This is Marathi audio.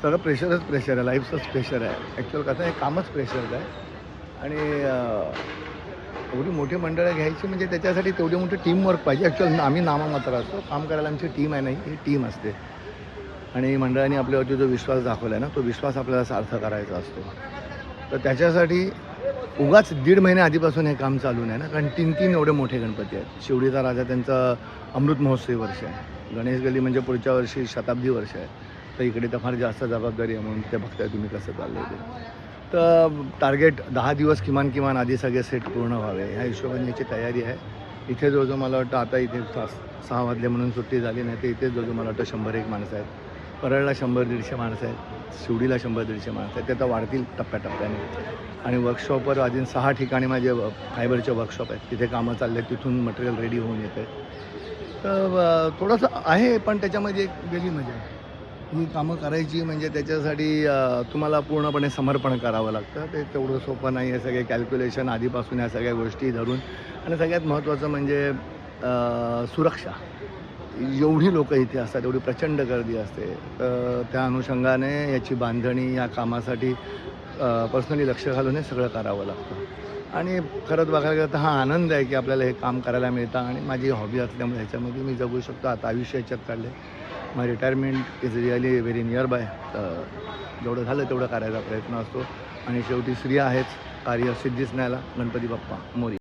सगळं प्रेशरच प्रेशर आहे, लाईफचंच प्रेशर आहे. ॲक्च्युअल कसं आहे, कामच प्रेशरचं आहे. आणि एवढी मोठी मंडळं घ्यायची म्हणजे त्याच्यासाठी तेवढी मोठी टीमवर्क पाहिजे. ॲक्च्युअल आम्ही नाममात्र असतो, काम करायला आमची टीम आहे नाही, ही टीम असते. आणि मंडळांनी आपल्यावरती जो विश्वास दाखवला आहे ना, तो विश्वास आपल्याला सार्थ करायचा असतो. तर त्याच्यासाठी उगाच 1.5 महिने आधीपासून हे काम चालू नाही ना, कारण 3-3 एवढे मोठे गणपती आहेत. शिवडीचा राजा त्यांचा अमृत महोत्सवी वर्ष आहे. गणेश गल्ली म्हणजे पुढच्या वर्षी शताब्दी वर्ष आहे. तर इकडे तर फार जास्त जबाबदारी आहे, म्हणून ते बघताय तुम्ही कसं चाललं आहे ते. तर टार्गेट 10 दिवस किमान आधी सगळे सेट पूर्ण व्हावे, ह्या हिशोबाने याची तयारी आहे. इथे जो मला वाटतं आता इथे 6 वाजले म्हणून सुट्टी झाली नाही, तर इथे जो मला वाटतं 100-1 माणसं आहेत. परळला 100-150 माणसं आहेत, शिवडीला 100-150 माणसं आहेत. ते आता वाढतील टप्प्याटप्प्याने. आणि वर्कशॉपवर अजून 6 ठिकाणी माझे फायबरचे वर्कशॉप आहेत, तिथे कामं चालले आहेत, तिथून मटेरियल रेडी होऊन येतं आहे. तर थोडंसं आहे, पण त्याच्यामध्ये एक वेगळी मजा आहे. ही कामं करायची म्हणजे त्याच्यासाठी तुम्हाला पूर्णपणे समर्पण करावं लागतं. ते तेवढं सोपं नाही आहे. सगळे कॅल्क्युलेशन आधीपासून या सगळ्या गोष्टी धरून, आणि सगळ्यात महत्त्वाचं म्हणजे सुरक्षा. एवढी लोकं इथे असतात, एवढी प्रचंड गर्दी असते. तर त्या अनुषंगाने याची बांधणी या कामासाठी पर्सनली लक्ष घालून हे सगळं करावं लागतं. आणि खरंच बघायला गेलं तर हा आनंद आहे की आपल्याला हे काम करायला मिळतं, आणि माझी हॉबी असल्यामुळे ह्याच्यामध्ये मी जगू शकतो. आता आयुष्य ह्याच्यात काढलं आहे. My retirement is really very near by. तर जेवढं झालं तेवढं करायचा प्रयत्न असतो. आणि शेवटी स्त्रिया आहेच, कार्य सिद्धीच न्यायला. गणपती बाप्पा मोरया.